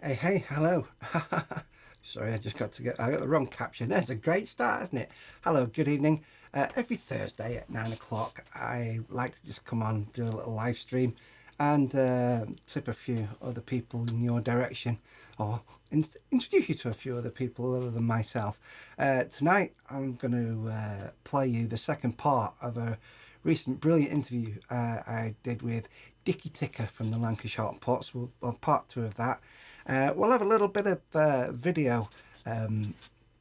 Hey, hello. Sorry, I got the wrong caption. There's a great start, isn't it? Hello, good evening. Every Thursday at 9 o'clock, I like to just come on, do a little live stream and tip a few other people in your direction, or introduce you to a few other people other than myself. Tonight, I'm going to play you the second part of a recent brilliant interview I did with Dickie Ticker from the Lancashire Hot Pots. Well, part 2 of that. We'll have a little bit of video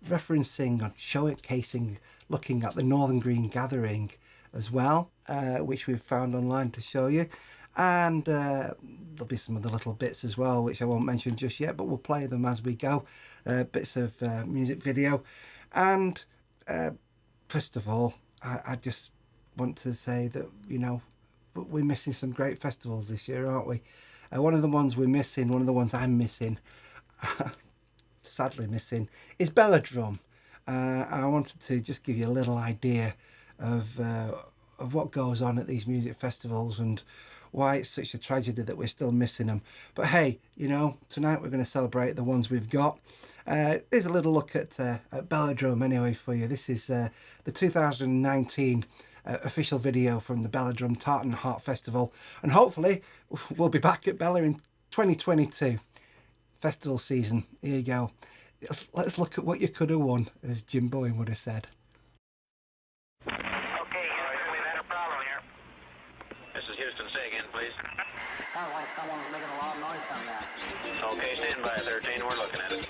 referencing or showcasing, looking at the Northern Green Gathering as well, which we've found online to show you. And there'll be some other little bits as well, which I won't mention just yet, but we'll play them as we go. Bits of music video. And first of all, I just want to say that, you know, we're missing some great festivals this year, aren't we? One of the ones we're missing, one of the ones I'm missing, sadly missing, is Belladrum. I wanted to just give you a little idea of what goes on at these music festivals and why it's such a tragedy that we're still missing them. But hey, you know, tonight we're going to celebrate the ones we've got. Here's a little look at Belladrum anyway for you. This is the 2019 official video from the Belladrum Tartan Heart Festival, and hopefully we'll be back at Bella in 2022. Festival season, here you go. Let's look at what you could have won, as Jim Bowen would have said. Okay, Houston, we've had a problem here. This is Houston, say again, please. Sounds like someone was making a lot of noise down there. Okay, stand by, 13, we're looking at it.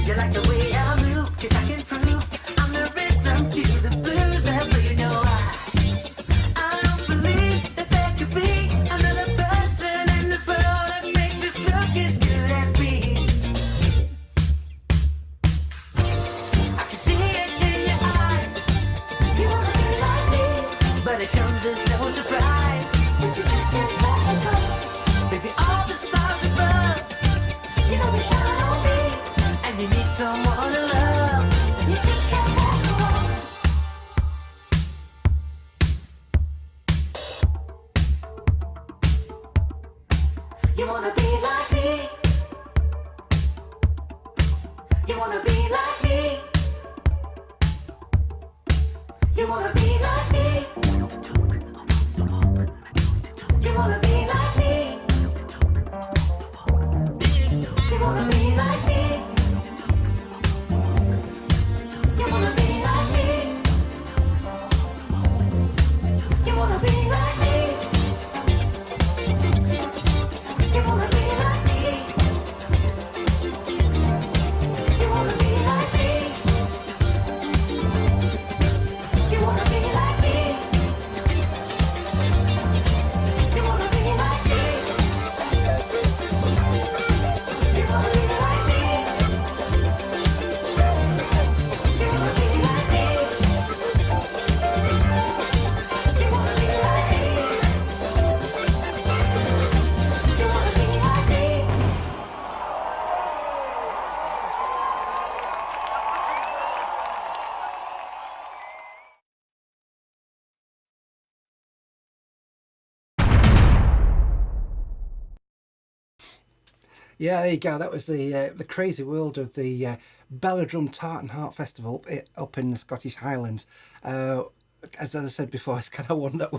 You like the way I move, 'cause Yeah, there you go. That was the crazy world of the Belladrum Tartan Heart Festival up in the Scottish Highlands. As I said before, it's kind of one that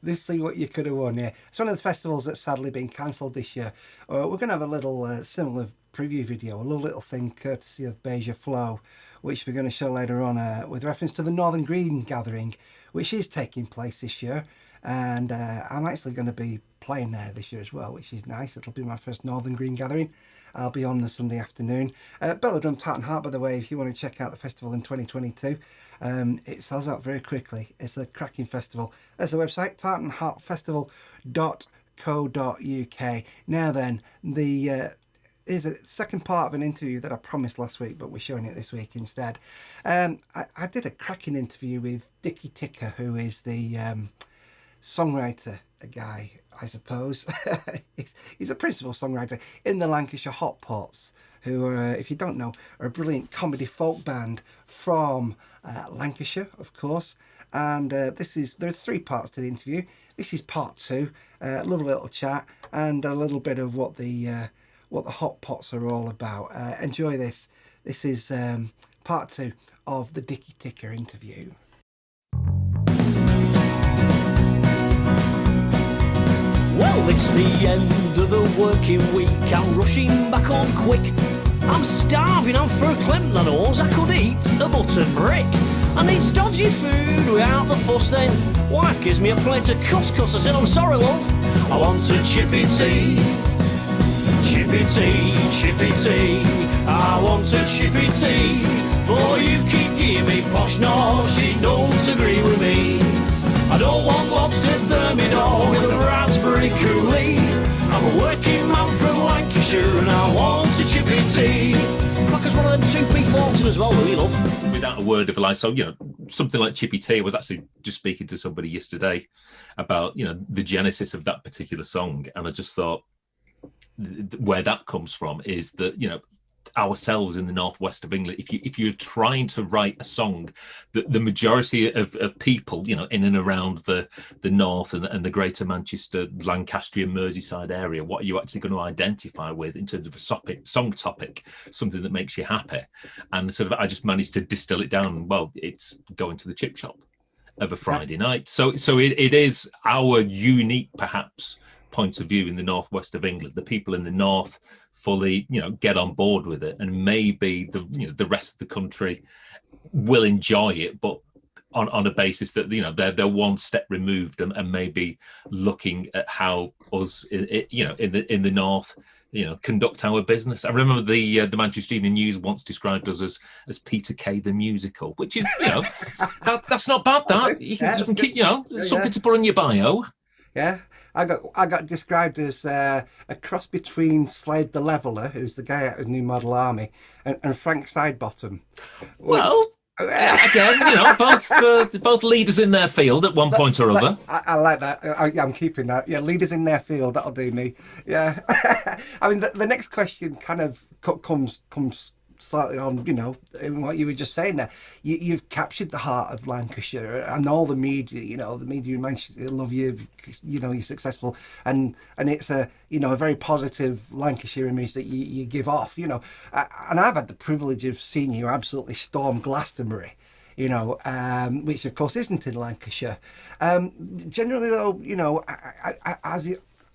this see what you could have won. Yeah, it's one of the festivals that's sadly been cancelled this year. We're going to have a little similar preview video, a little thing courtesy of Beja Flow, which we're going to show later on with reference to the Northern Green Gathering, which is taking place this year. And I'm actually going to be playing there this year as well, which is nice. It'll be my first Northern Green Gathering. I'll be on the Sunday afternoon. Belladrum Tartan Heart, by the way, if you want to check out the festival in 2022, it sells out very quickly. It's a cracking festival. There's the website, tartanheartfestival.co.uk. Now then, here's a second part of an interview that I promised last week, but we're showing it this week instead. I did a cracking interview with Dickie Ticker, who is the songwriter, a guy, I suppose. he's a principal songwriter in the Lancashire Hot Pots, who are, if you don't know, are a brilliant comedy folk band from Lancashire, of course. And there's 3 parts to the interview. This is part 2, a lovely little chat and a little bit of what the Hot Pots are all about. Enjoy this. This is part 2 of the Dickie Ticker interview. Well, it's the end of the working week. I'm rushing back home quick. I'm starving, I'm for a clemp that knows I could eat a buttered brick. I need dodgy food without the fuss then. Wife gives me a plate of couscous. I said, I'm sorry, love, I want a chippy tea. Chippy tea, chippy tea, I want a chippy tea. Oh, you keep giving me posh, no, she don't agree with me. I don't want lobster thermidor with a raspberry coulis. I'm a working man from Lancashire and I want a chippy tea. Crackers one of them 2p40 as well, Louis, love. Without a word of a lie, so, something like chippy tea, I was actually just speaking to somebody yesterday about, the genesis of that particular song. And I just thought, where that comes from is that ourselves in the northwest of England, if you're trying to write a song, the majority of people in and around the north and the greater Manchester, Lancastrian, Merseyside area, what are you actually going to identify with in terms of a song topic, something that makes you happy? And sort of I just managed to distill it down. Well, it's going to the chip shop of a Friday night. So it is our unique perhaps point of view in the northwest of England. The people in the north fully get on board with it, and maybe the rest of the country will enjoy it, but on a basis that they're one step removed and maybe looking at how us in the north conduct our business. I remember the Manchester Evening News once described us as Peter Kay the musical, which is that's not bad. That you can keep something to put on your bio. Yeah, I got described as a cross between Slade the Leveller, who's the guy out of New Model Army, and Frank Sidebottom. Well, again, both leaders in their field at one point or other. I like that. I'm keeping that. Yeah, leaders in their field. That'll do me. Yeah. I mean, the next question kind of comes slightly on, in what you were just saying there. You've captured the heart of Lancashire, and all the media, the media in Manchester love you, you're successful, and it's a very positive Lancashire image that you give off, and I've had the privilege of seeing you absolutely storm Glastonbury, which of course isn't in Lancashire. Generally though,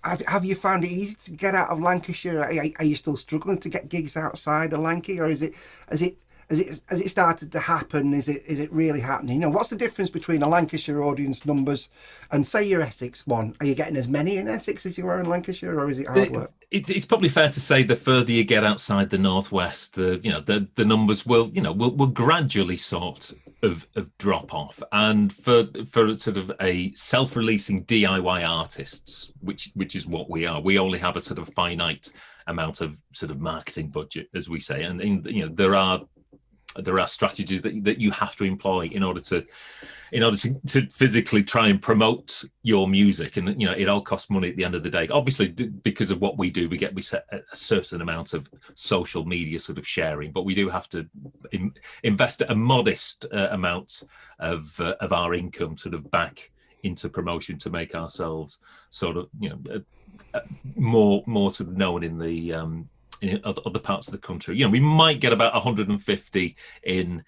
have you found it easy to get out of Lancashire? Are you still struggling to get gigs outside of Lancashire, or has it started to happen? Is it really happening? What's the difference between a Lancashire audience numbers and say your Essex one? Are you getting as many in Essex as you are in Lancashire, or is it hard work? It's probably fair to say the further you get outside the northwest, the numbers will gradually sort of drop off. And for sort of a self-releasing DIY artists, which is what we are, we only have a sort of finite amount of sort of marketing budget, as we say, and there are strategies that you have to employ in order to physically try and promote your music, and it all costs money at the end of the day. Obviously, because of what we do, we set a certain amount of social media sort of sharing, but we do have to invest a modest amount of our income sort of back into promotion to make ourselves sort of more sort of known in in other parts of the country. You know, we might get about 150 in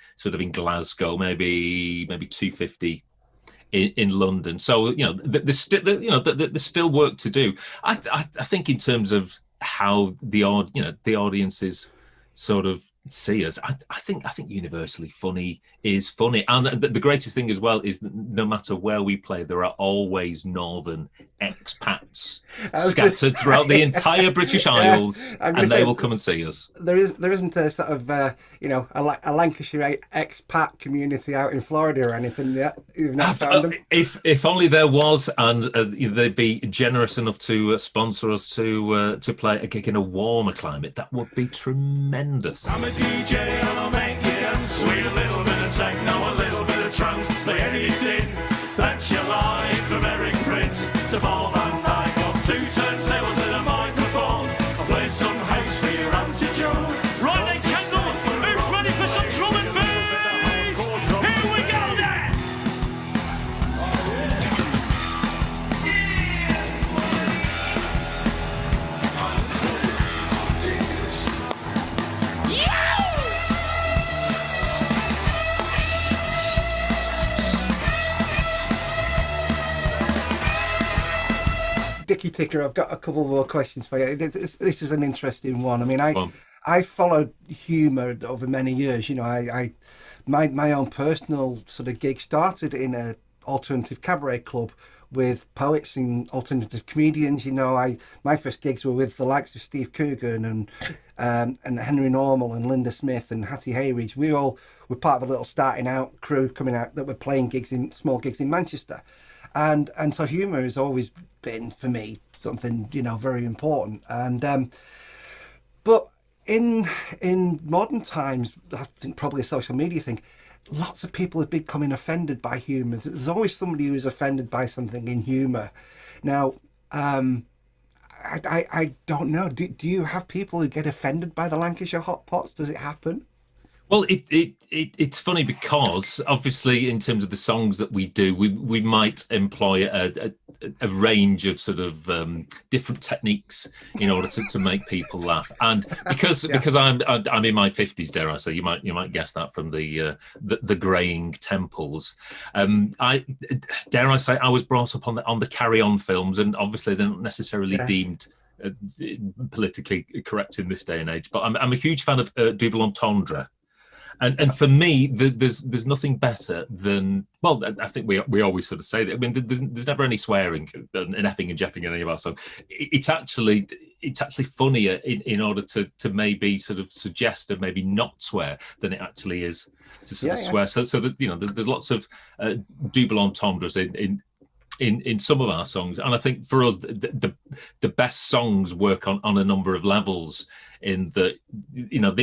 Glasgow, maybe 250 in London. So you know, there's still work to do. I think in terms of how the audiences sort of see us, I think universally funny is funny, and the greatest thing as well is that no matter where we play, there are always northern expats scattered throughout the entire British Isles, and they will come and see us. There isn't a sort of a Lancashire expat community out in Florida or anything yet. You've not found them? If only there was, and they'd be generous enough to sponsor us to play a gig in a warmer climate, that would be tremendous. I'm a DJ and I'll make you dance. Sweet, a little bit of techno, a little bit of trance. Play anything that you like, from Eric Prince to Paul Van Dyke. Got 2 turntables and a microphone. I'll play some house for your Auntie Joe. Right then, Kendall, who's ready for some drum and bass? Here we go then! Dicky Ticker, I've got a couple more questions for you. This is an interesting one. I mean, I followed humour over many years. You know, my own personal sort of gig started in a alternative cabaret club with poets and alternative comedians. You know, my first gigs were with the likes of Steve Coogan and Henry Normal and Linda Smith and Hattie Hayridge. We all were part of a little starting out crew coming out that were playing small gigs in Manchester. And so humour has always been, for me, something, you know, very important. And but in modern times, I think probably a social media thing, lots of people have becoming offended by humour. There's always somebody who's offended by something in humour. Now, I don't know. Do you have people who get offended by the Lancashire hot pots? Does it happen? Well, it's funny because obviously in terms of the songs that we do, we might employ a range of sort of different techniques in order to make people laugh. And because I'm in my 50s, dare I say, you might guess that from the greying temples. I dare I say I was brought up on the Carry On films, and obviously they're not necessarily deemed politically correct in this day and age. But I'm a huge fan of double entendre. And for me, there's nothing better than, well, I think we always sort of say that. I mean, there's never any swearing and effing and jeffing in any of our songs. It's actually funnier in order to maybe sort of suggest and maybe not swear than it actually is to sort of swear. So that, you know, there's lots of double entendres in some of our songs, and I think for us the best songs work on a number of levels. In that, you know,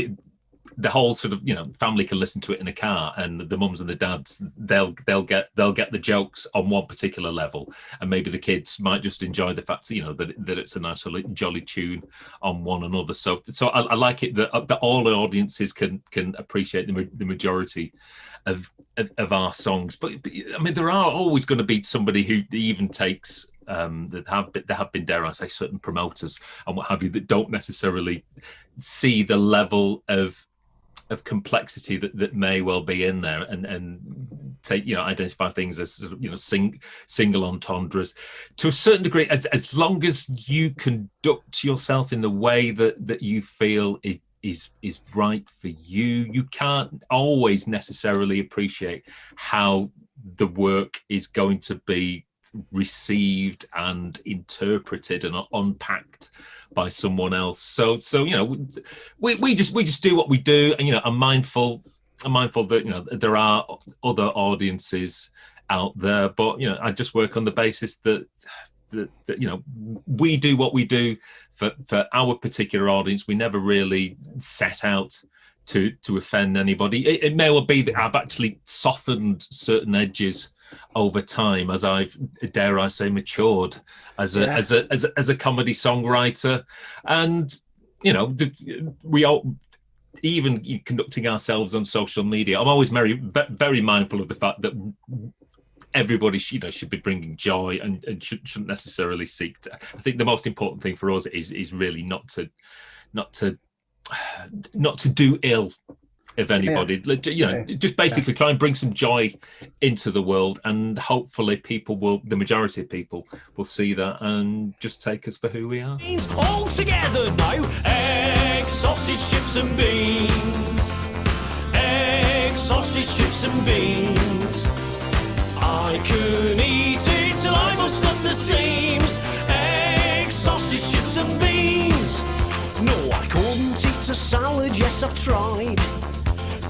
the whole sort of, you know, family can listen to it in a car, and the mums and the dads, they'll get the jokes on one particular level, and maybe the kids might just enjoy the fact that, you know, that it's a nice jolly tune on one another. So I like it that all the audiences can appreciate the majority of our songs. But I mean, there are always going to be somebody who even takes there have been, dare I say, certain promoters and what have you that don't necessarily see the level of complexity that may well be in there, and take, you know, identify things as sort of, you know, single entendres to a certain degree, as long as you conduct yourself in the way that you feel is right for you. You can't always necessarily appreciate how the work is going to be received and interpreted and unpacked by someone else. So you know, we just do what we do, and, you know, I'm mindful that, you know, there are other audiences out there, but, you know, I just work on the basis that you know, we do what we do for our particular audience. We never really set out to offend anybody. It may well be that I've actually softened certain edges over time as I've, dare I say, matured as a comedy songwriter. And, you know, we all, even conducting ourselves on social media, I'm always very mindful of the fact that everybody, you know, should be bringing joy and shouldn't necessarily seek to. I think the most important thing for us is really not not to do ill of anybody. Just basically try and bring some joy into the world, and hopefully the majority of people will see that and just take us for who we are. All together now. Eggs, sausage, chips and beans. Eggs, sausage, chips and beans. I can eat it till I must up the seams. Eggs, sausage, chips and beans. No, I couldn't eat a salad, yes I've tried.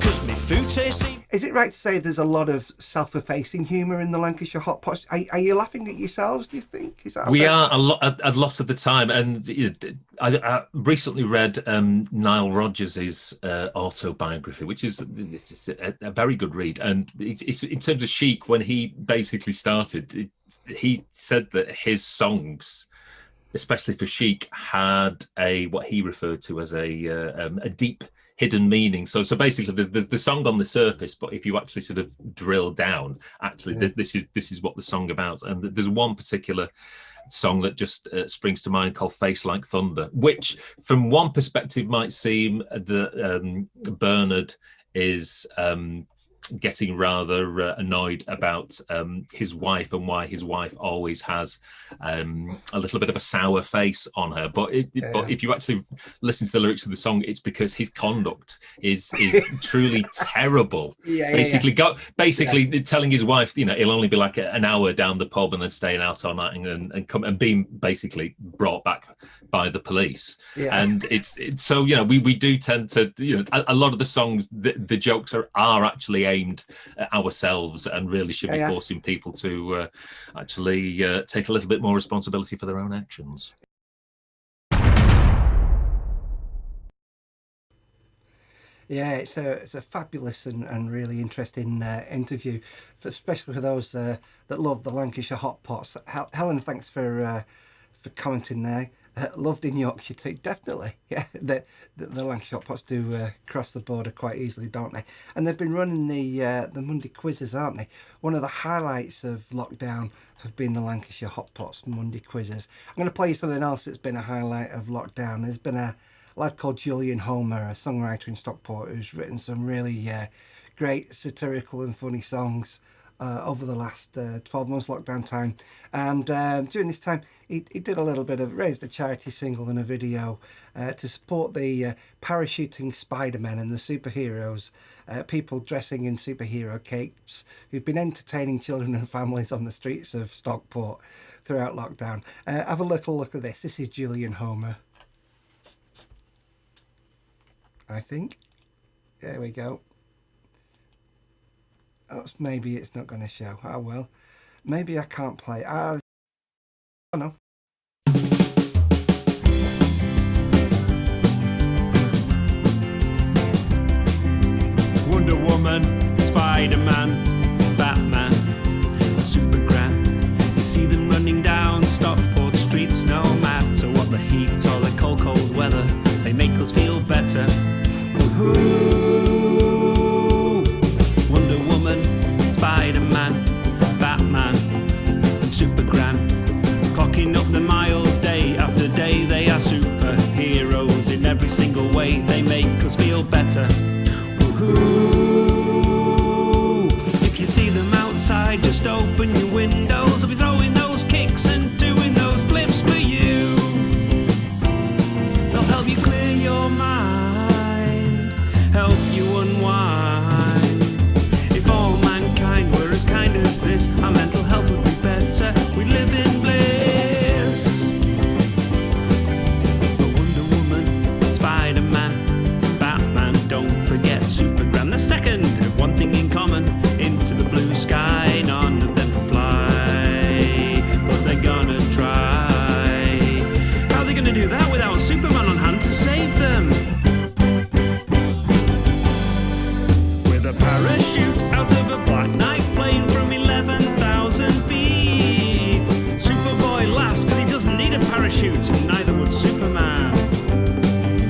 Cause me food tastes... Is it right to say there's a lot of self-effacing humour in the Lancashire Hot Pots? Are you laughing at yourselves, do you think? Is that we are a lot of the time. And I recently read Nile Rodgers's autobiography, which is a very good read. And it's in terms of Chic, when he basically started, he said that his songs, especially for Chic, had what he referred to as a deep hidden meaning. So basically the song on the surface, but if you actually sort of drill down, actually this is what the song about. And there's one particular song that just springs to mind called Face Like Thunder, which from one perspective might seem that Bernard is getting rather annoyed about his wife and why his wife always has a little bit of a sour face on her. But if you actually listen to the lyrics of the song, it's because his conduct is truly terrible. Basically telling his wife, he'll only be like an hour down the pub and then staying out all night and come and being basically brought back by the police. And it's so we do tend to a lot of the songs, the jokes are actually aimed at ourselves and really should be forcing people to actually take a little bit more responsibility for their own actions. Yeah, it's a fabulous and really interesting interview, especially for those that love the Lancashire Hot Pots. Helen, thanks for commenting there. Loved in Yorkshire too, definitely. Yeah, the Lancashire Hot Pots do cross the border quite easily, don't they? And they've been running the Monday quizzes, aren't they? One of the highlights of lockdown have been the Lancashire Hot Pots Monday quizzes. I'm going to play you something else that's been a highlight of lockdown. There's been a lad called Julian Homer, a songwriter in Stockport, who's written some really great satirical and funny songs over the last 12 months lockdown time. And during this time he did a little bit of raised a charity single and a video to support the parachuting Spider-Men and the superheroes, people dressing in superhero capes who've been entertaining children and families on the streets of Stockport throughout lockdown. Have a little look at this. This is Julian Homer, I think. There we go. Oh, maybe it's not going to show. Oh well, maybe I can't play. I don't know. Wonder Woman, Spider-Man, Batman, super grand. You see them running down Stockport streets, no matter what the heat or the cold weather. They make us feel better. Woohoo! Wonder Woman, Spider-Man, Batman, and super grand. Clocking up the miles day after day. They are superheroes in every single way. They make us feel better. Woohoo! If you see them outside, just open your windows. They'll be throwing those kicks and doing those flips for you. They'll help you clear your mind, help you unwind. If all mankind were as kind as this, our mental health would be better. We'd live in bliss. But Wonder Woman, Spider-Man, Batman, don't forget Superman. The second have one thing in common: into the blue sky. None of them can fly, but they're gonna try. How are they gonna do that without Superman on hand to save them? With a parachute out of a black night plane from 11,000 feet. Superboy laughs because he doesn't need a parachute, and neither would Superman.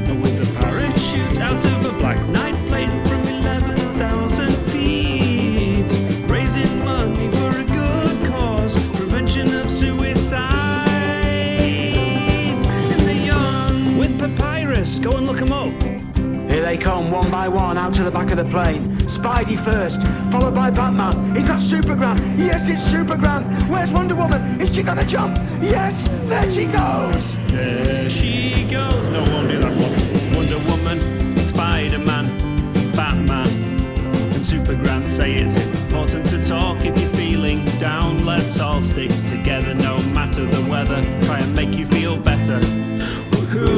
And with a parachute out of a black night plane from 11,000 feet, raising money for a good cause, prevention of suicide. In the young with papyrus, out to the back of the plane. Spidey first, followed by Batman. Is that Superman? Yes, it's Superman. Where's Wonder Woman? Is she gonna jump? Yes, there she goes. There she goes. No one knew that one. Wonder Woman, Spider-Man, Batman, and Superman say it's important to talk if you're feeling down. Let's all stick together no matter the weather. Try and make you feel better. Woohoo!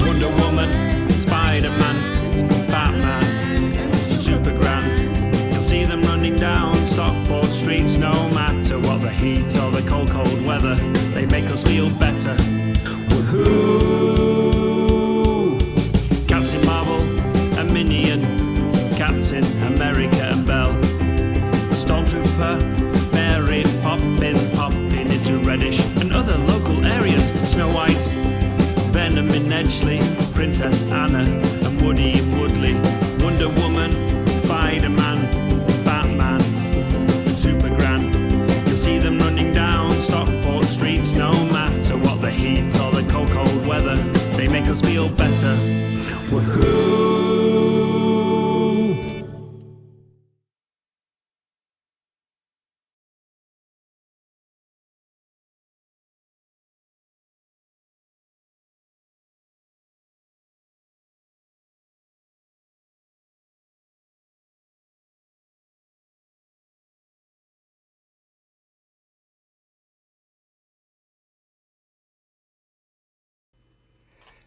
Wonder Woman, Spider-Man, Batman, and Superman. You'll see them running down Stockport streets no matter what the heat or the cold, cold weather. They make us feel better. Woohoo! Captain Marvel and Minion, Captain America and Belle, Stormtrooper, Mary Poppins popping into Reddish and other local areas. Snow White, Venom in Edgeley, Princess Anna and Woody in Woodley. Wonder Woman, Spider-Man, Batman, and Superman. You'll see them running down Stockport streets no matter what the heat or the cold, cold weather. They make us feel better. Woohoo!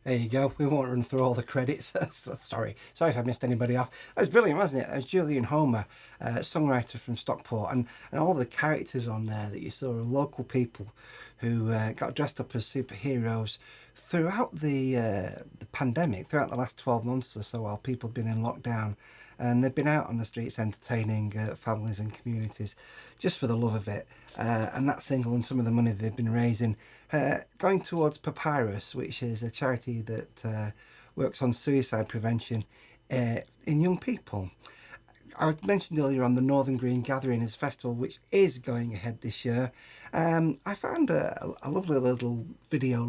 There you go. We won't run through all the credits. Sorry if I missed anybody off. That was brilliant, wasn't it? It was Julian Homer, songwriter from Stockport, and all the characters on there that you saw are local people who got dressed up as superheroes throughout the pandemic, throughout the last 12 months or so while people have been in lockdown. And they've been out on the streets entertaining families and communities just for the love of it. And that single and some of the money they've been raising going towards Papyrus, which is a charity that works on suicide prevention in young people. I mentioned earlier on the Northern Green Gathering is a festival which is going ahead this year. I found a lovely little video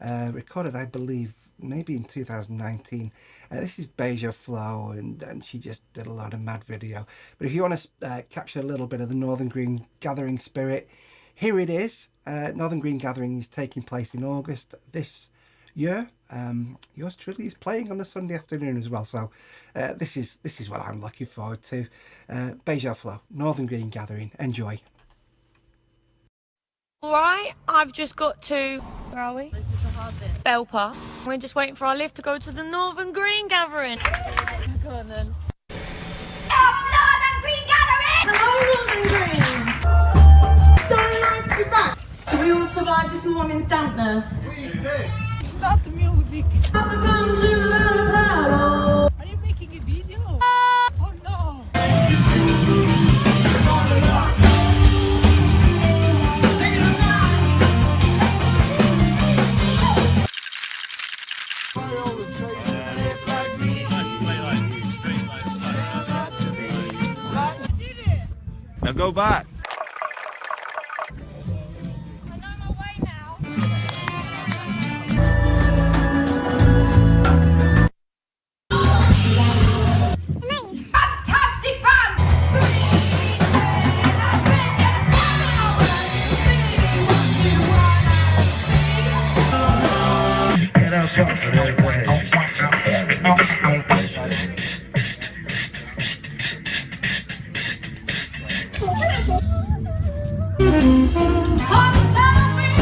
recorded, I believe, maybe in 2019. This is Beja Flo, and she just did a lot of mad video. But if you want to capture a little bit of the Northern Green Gathering spirit, here it is. Northern Green Gathering is taking place in August this year. Yours truly is playing on the Sunday afternoon as well, so this is what I'm looking forward to. Beja Flo, Northern Green Gathering. Enjoy. Alright, I've just got to... Where are we? This is the hard bit. Belper. We're just waiting for our lift to go to the Northern Green Gathering. Go on then. Northern Green Gathering! Hello, Northern Green! So nice to be back. Did we all survive this morning's dampness? Not music. Welcome to the paddle. Are you making a video? Oh no. Now go back. I know my way now. Fantastic band!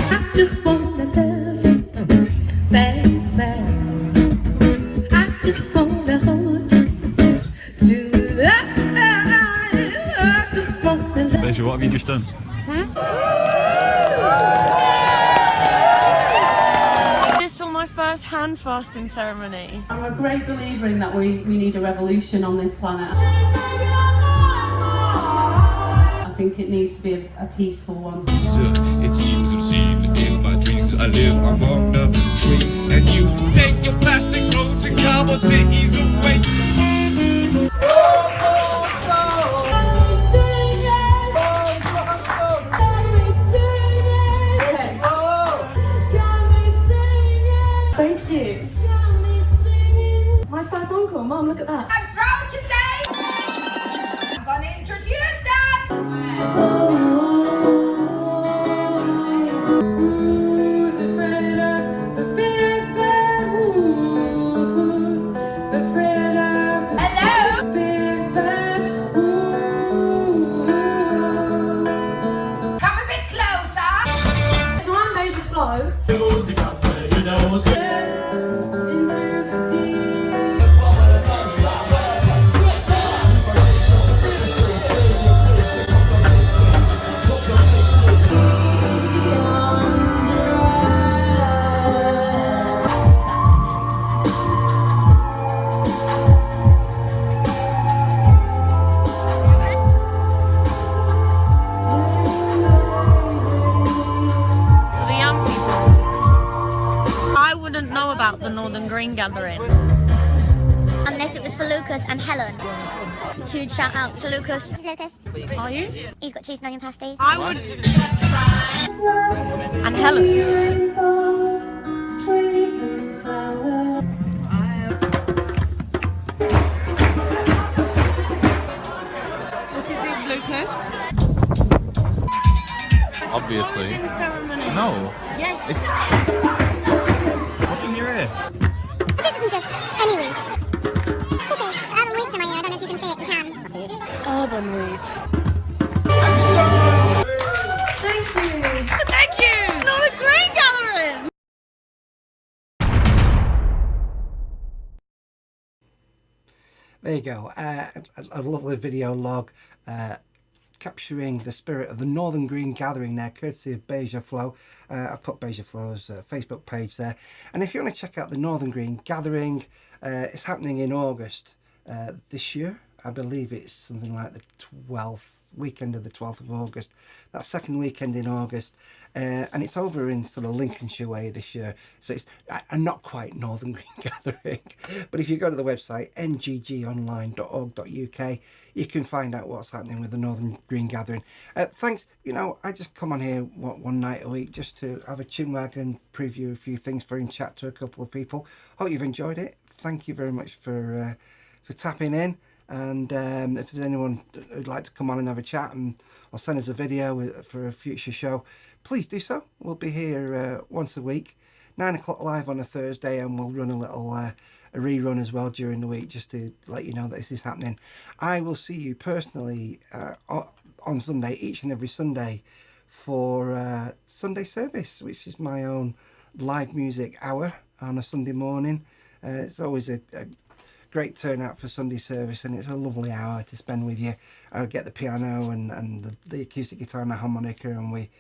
I just wanna love you, baby. I just wanna hold you tonight. I just wanna love you. Beja, what have you just done? I just saw my first hand fasting ceremony. I'm a great believer in that we need a revolution on this planet. I think it needs to be a peaceful one. It seems obscene in my dreams. I live among the trees, and you take your plastic roads and cardboard cities away. Thank you. you say? I'm gonna introduce them. Who's afraid of the big bad wolf? Who's afraid of the big bad wolf? Come a bit closer. So I'm Major Flo. Into the deep. For the young people, I wouldn't know about the Northern Green Gathering. Unless it was for Lucas and Helen. Huge shout out to Lucas. This is Lucas. Are you? He's got cheese and onion pasties. I would. And Helen. What is this, Lucas? Obviously. Ceremony. No. Yes. What's in your ear? This isn't just any weed. This is urban weed to my ear. I don't know if you can see it. You can. Urban weeds. Thank you. Thank you! Northern Green Gathering! There you go. A lovely video log capturing the spirit of the Northern Green Gathering there, courtesy of Beja Flow. I've put Beja Flow's Facebook page there. And if you want to check out the Northern Green Gathering, it's happening in August this year. I believe it's something like the 12th weekend of the 12th of August, that second weekend in August, and it's over in sort of Lincolnshire way this year, so it's not quite Northern Green Gathering, but if you go to the website nggonline.org.uk, you can find out what's happening with the Northern Green Gathering. Thanks, you know, I just come on here one night a week just to have a chinwag and preview a few things for and chat to a couple of people. Hope you've enjoyed it. Thank you very much for tapping in. And if there's anyone who'd like to come on and have a chat or send us a video for a future show, please do so. We'll be here once a week, 9 o'clock live on a Thursday, and we'll run a little a rerun as well during the week just to let you know that this is happening. I will see you personally on Sunday, each and every Sunday, for Sunday service, which is my own live music hour on a Sunday morning. It's always a great turnout for Sunday service, and it's a lovely hour to spend with you. I get the piano and the acoustic guitar and the harmonica, and we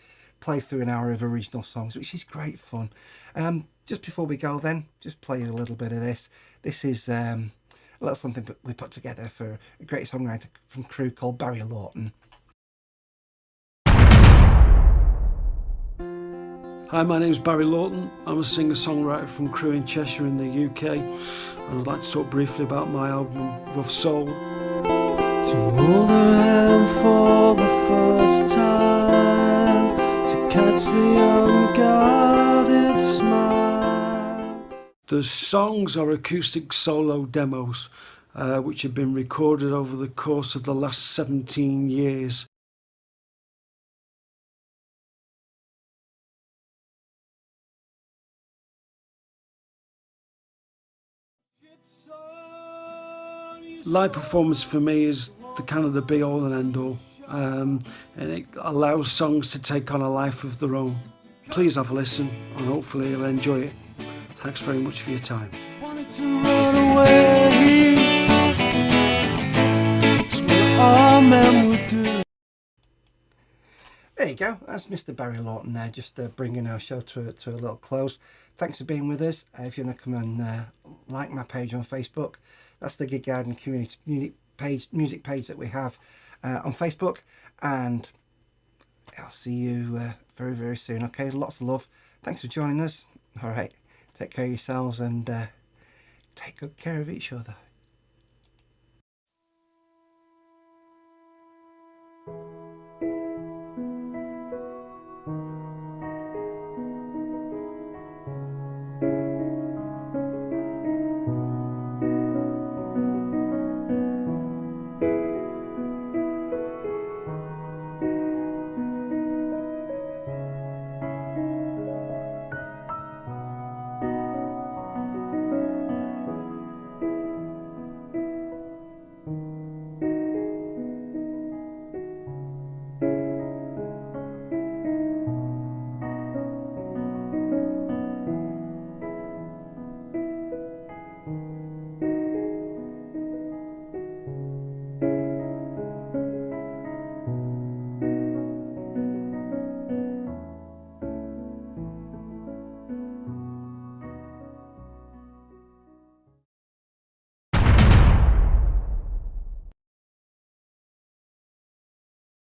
play through an hour of original songs, which is great fun. Just before we go then, just play a little bit of this. This is a little something we put together for a great songwriter from Crewe called Barry Lawton. Hi, my name's Barry Lawton. I'm a singer-songwriter from Crewe in Cheshire in the UK, and I'd like to talk briefly about my album Rough Soul. To hold her hand for the first time, to catch the unguarded smile. The songs are acoustic solo demos, which have been recorded over the course of the last 17 years. Live performance for me is the kind of the be all and end all, and it allows songs to take on a life of their own. Please have a listen, and hopefully you'll enjoy it. Thanks very much for your time. Wanted to run away. It's what all men would do. There you go. That's Mr. Barry Lawton there, just bringing our show to a little close. Thanks for being with us. If you want to come and like my page on Facebook, that's the Gig Garden community music page that we have on Facebook, and I'll see you very, very soon. Okay, lots of love. Thanks for joining us. All right, take care of yourselves and take good care of each other.